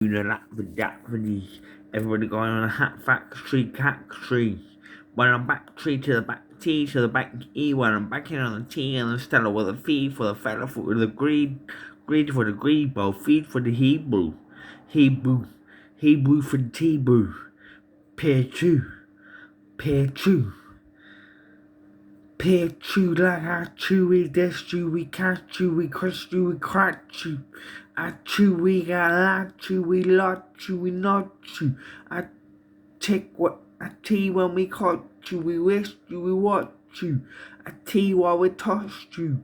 The lap for that for these. Everybody going on a hat factory, cat tree. When I'm back tree to the back T to the back E, when I'm back in on the T and the Stella with a feed for the fella for the greed for the Grebo, feed for the Hebrew for the T-Boo, peer chew, peer chew like I chew, we this chew, we catch you, we crush you, we crack you. I chew, we got lot you, we lot you, we not you. I take what I tea when we caught you, we wished you, we watched you. I tea while we tossed you.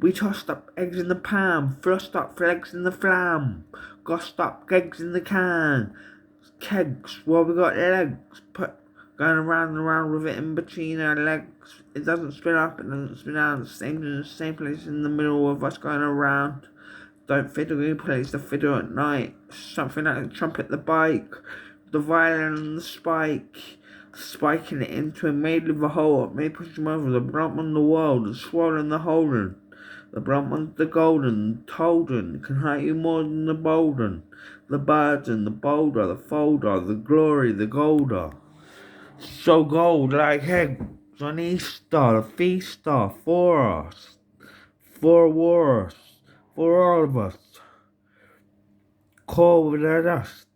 We tossed up eggs in the pan, thrust up flags in the flam, gossed up kegs in the can, kegs while we got legs, going around and around with it in between our legs. It doesn't spin up, it doesn't spin out, the same place in the middle of us going around. Don't fiddle, we plays the fiddle at night. Something like a trumpet the bike, the violin and the spike. Spiking it into a made of a hole, it may push him over, the blunt on the world, the swollen the holden. The blunt one's the golden, tolden, can hurt you more than the bolden. The burden, the boulder, the folder, the glory, the golder. So gold like eggs on Easter, the feaster for us, for wars, for all of us. Core with the dust.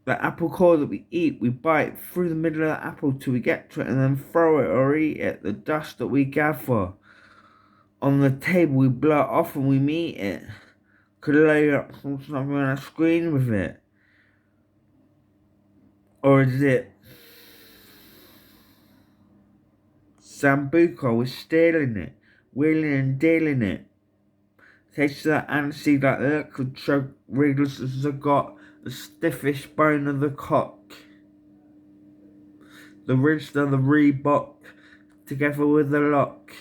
The apple core that we eat, we bite through the middle of the apple till we get to it and then throw it or eat it. The dust that we gather on the table, we blow it off and we meet it. Could lay up something on a screen with it. Or is it Sambuca, we're stealing it, wheeling and dealing it. Tastes that aniseed like the liquid chug, wriggles as I got the stiffish bone of the cock. The wrist of the Reebok, together with the lock.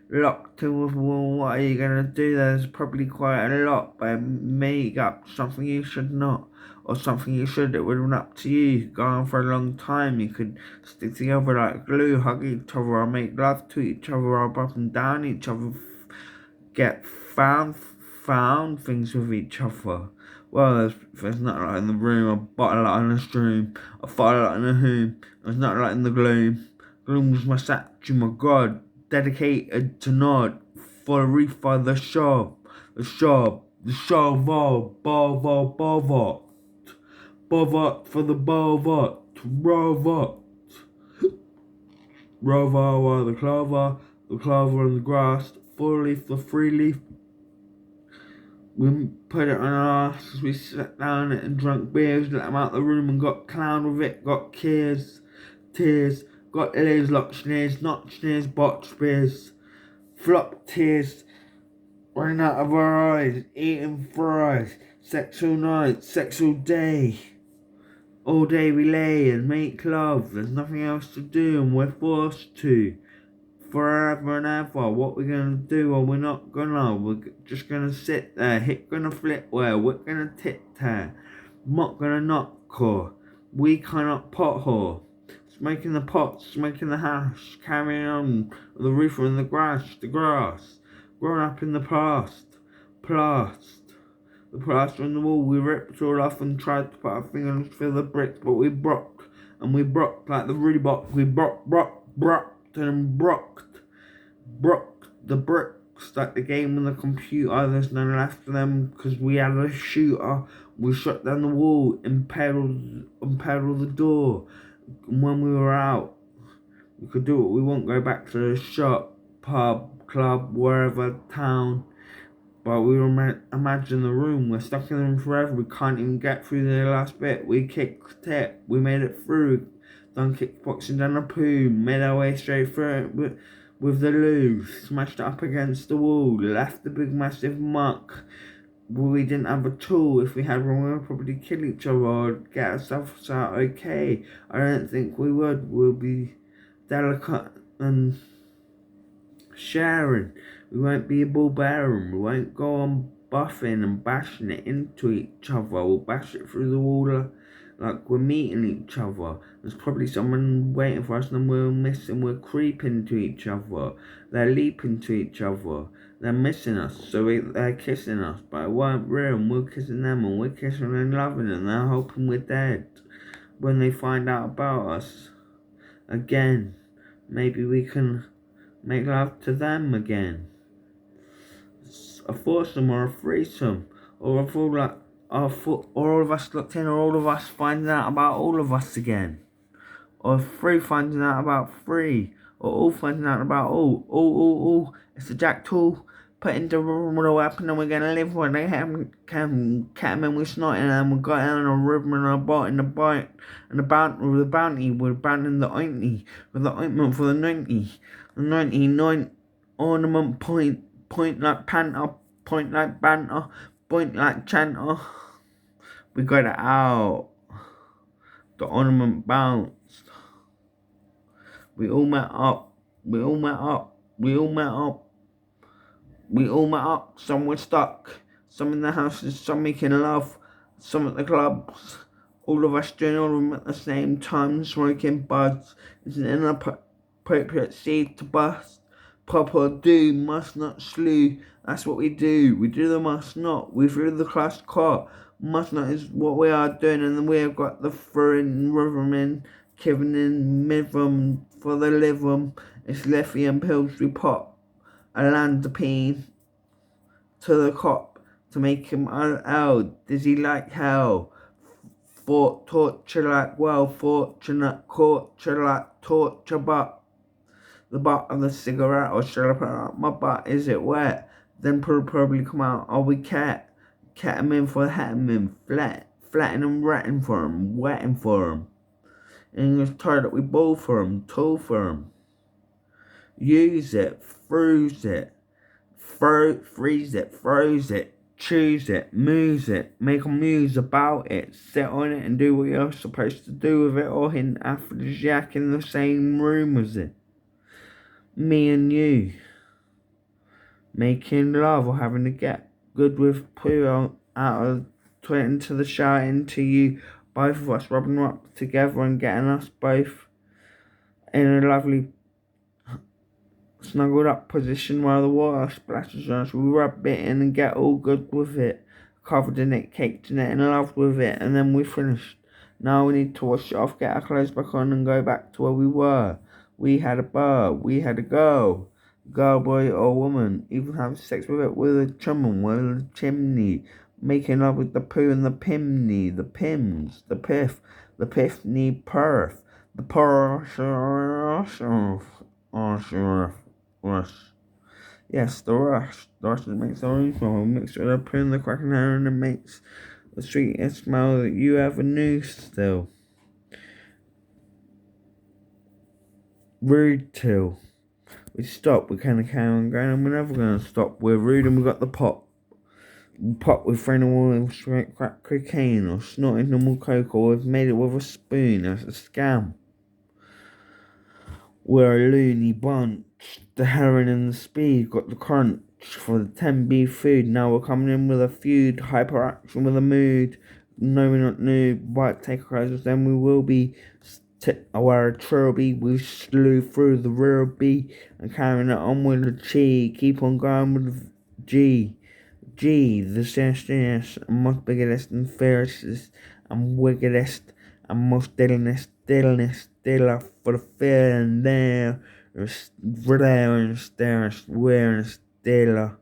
Locked in with, well, what are you gonna do? There's probably quite a lot, but make up something you should not, or something you should. It would have been up to you. Go on for a long time. You could stick together like glue, hug each other, or make love to each other, or up and down each other. Get found things with each other. Well, there's not a lot in the room, a bottle a lot in the stream, a fire a lot in the home. There's not a lot in the gloom. Gloom was my statue, my god, dedicated to nod for the reef by the shop, the bovot for the bovot, rover, the clover and the grass, 4-leaf, the 3-leaf. We put it on our asses, we sat down and drunk beers, let them out the room and got clowned with it, got tears, got illies, locked sneers, not sneers, botched beers, flop tears, running out of our eyes, eating fries, sex all night, sex all day. All day we lay and make love, there's nothing else to do and we're forced to. Forever and ever, what we're gonna do or we're not gonna, we're just gonna sit there, hit gonna flip where, we're gonna tit tear, not gonna knock core, we cannot pot whore, smoking the pot, smoking the hash, carrying on the roof and the grass, growing up in the past, the plaster on the wall, we ripped all off and tried to put our fingers through the bricks, but we brocked like the Reebok, we brocked the bricks like the game on the computer. There's none left of them because we had a shooter. We shut down the wall, impaled the door. And when we were out, we could do what we want, go back to the shop, pub, club, wherever, town. But we imagine the room, we're stuck in the room forever, we can't even get through the last bit. We kicked it, we made it through, done kickboxing down the poo, made our way straight through it with the loo, smashed it up against the wall, left the big massive muck. We didn't have a tool. If we had one, we would probably kill each other or get ourselves out okay. I don't think we would. We'll be delicate and sharing. We won't be a ball bearing. We won't go on buffing and bashing it into each other. We'll bash it through the wall like we're meeting each other. There's probably someone waiting for us and we're missing. We're creeping to each other. They're leaping to each other. They're missing us, so they're kissing us, but it weren't real, and we're kissing them, and we're kissing and loving them, and they're hoping we're dead. When they find out about us again, maybe we can make love to them again. A foursome or a threesome, or if all like, or all of us looked in, or all of us finding out about all of us again, or three finding out about three, or all finding out about all. It's a jack tool put into the room with a weapon, and we're gonna live where they can and we're snotting, and we got on a ribbon and a bot in the bite, and the bounty, we're banning the ointment with the ointment for the 99 ornament point like panther, point like banter, point like chanter. We got it out. The ornament bounced. We all met up. We all met up. Some were stuck. Some in the houses. Some making love. Some at the clubs. All of us doing all of them at the same time, smoking buds. It's an inappropriate seed to bust. Proper do, must not slew. That's what we do. We do the must not. We threw the class caught. Must not is what we are doing, and we have got the throwing rhythm in, giving in midrum for the livum. It's lithium pills we pop. Olanzapine to the cop to make him out. Dizzy like hell. Fought torture like well, fortunate torture like torture, but the butt of the cigarette, or shall I put up my butt? Is it wet? Then probably come out. Are we cat him in for him in flatten and ratting for him, wetting for him. And he was tired that we bowl for him, tool for him. Use it, freeze it, freeze it, froze it, choose it, moves it, make a muse about it, sit on it and do what you're supposed to do with it, or hidden aphrodisiac in the same room as it. Me and you. Making love or having to get good with poo out of into the shower into you. Both of us rubbing up together and getting us both in a lovely snuggled up position while the water splashes on us. We rub it in and get all good with it, covered in it, caked in it, and loved with it, and then we finished. Now we need to wash it off, get our clothes back on, and go back to where we were. We had a bird, we had a girl, boy, or woman, even have sex with it with a chumman, with a chimney, making love with the poo and the pimney, the pims, the piff, the piffney perf, the rush. Yes, the rush. The rush that makes the orange smell, mixed with the poo and the cracking hair, and it makes the sweetest smell that you ever knew still. Rude till. We stop, we kind of carry on going, and we're never going to stop. We're rude and we got the pop. Pop with friend and straight crack cocaine, or snorting normal coke, or we've made it with a spoon. That's a scam. We're a loony bunch. The heroin and the speed got the crunch for the 10B food. Now we're coming in with a feud, hyperaction with a mood. No, we're not new, but take crisis, then we will be. Our trilby, we slew through the rear B and carrying it on with the G. Keep on going with the G. The sinisterest and most biggest and fiercest and wickedest and most stillness stiller for the fear and there and stare and stiller.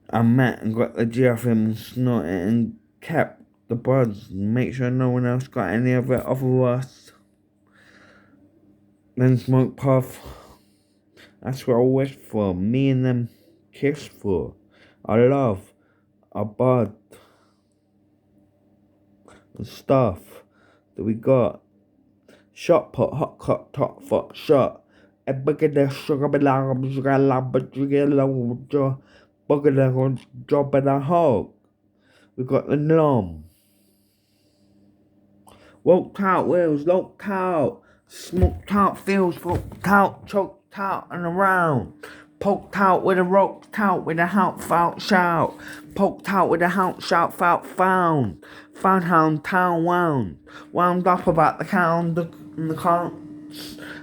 I met and got the G off him and snorted and kept the buds and make sure no one else got any of it off of us. Then smoke puff. That's what I wish for. Me and them kiss for. I love. A bud. The stuff that we got. Shot pot, hot cut, top fuck, shot. A bugger the sugar belang, sugar lamb, but you get a long jaw. Bugger the job in a hog. We got the nom. Walked out wheels, locked out. Smoked out fields, walked out, choked out and around. Poked out with a roped out with a hout fout shout. Poked out with a hout shout fout found. Found hound town wound. Wound up about the count the count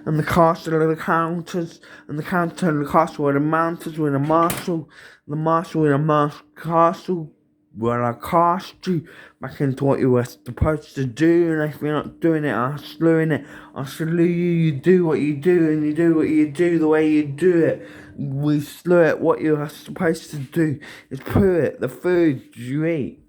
and the castle of the counters, and the counter of the castle where the mountains with the marshal with the castle where I cast you back into what you were supposed to do, and if you're not doing it, I'll slew in it. I'll slew you, you do what you do, and you do what you do the way you do it. We slew it, what you are supposed to do is put it, the food you eat.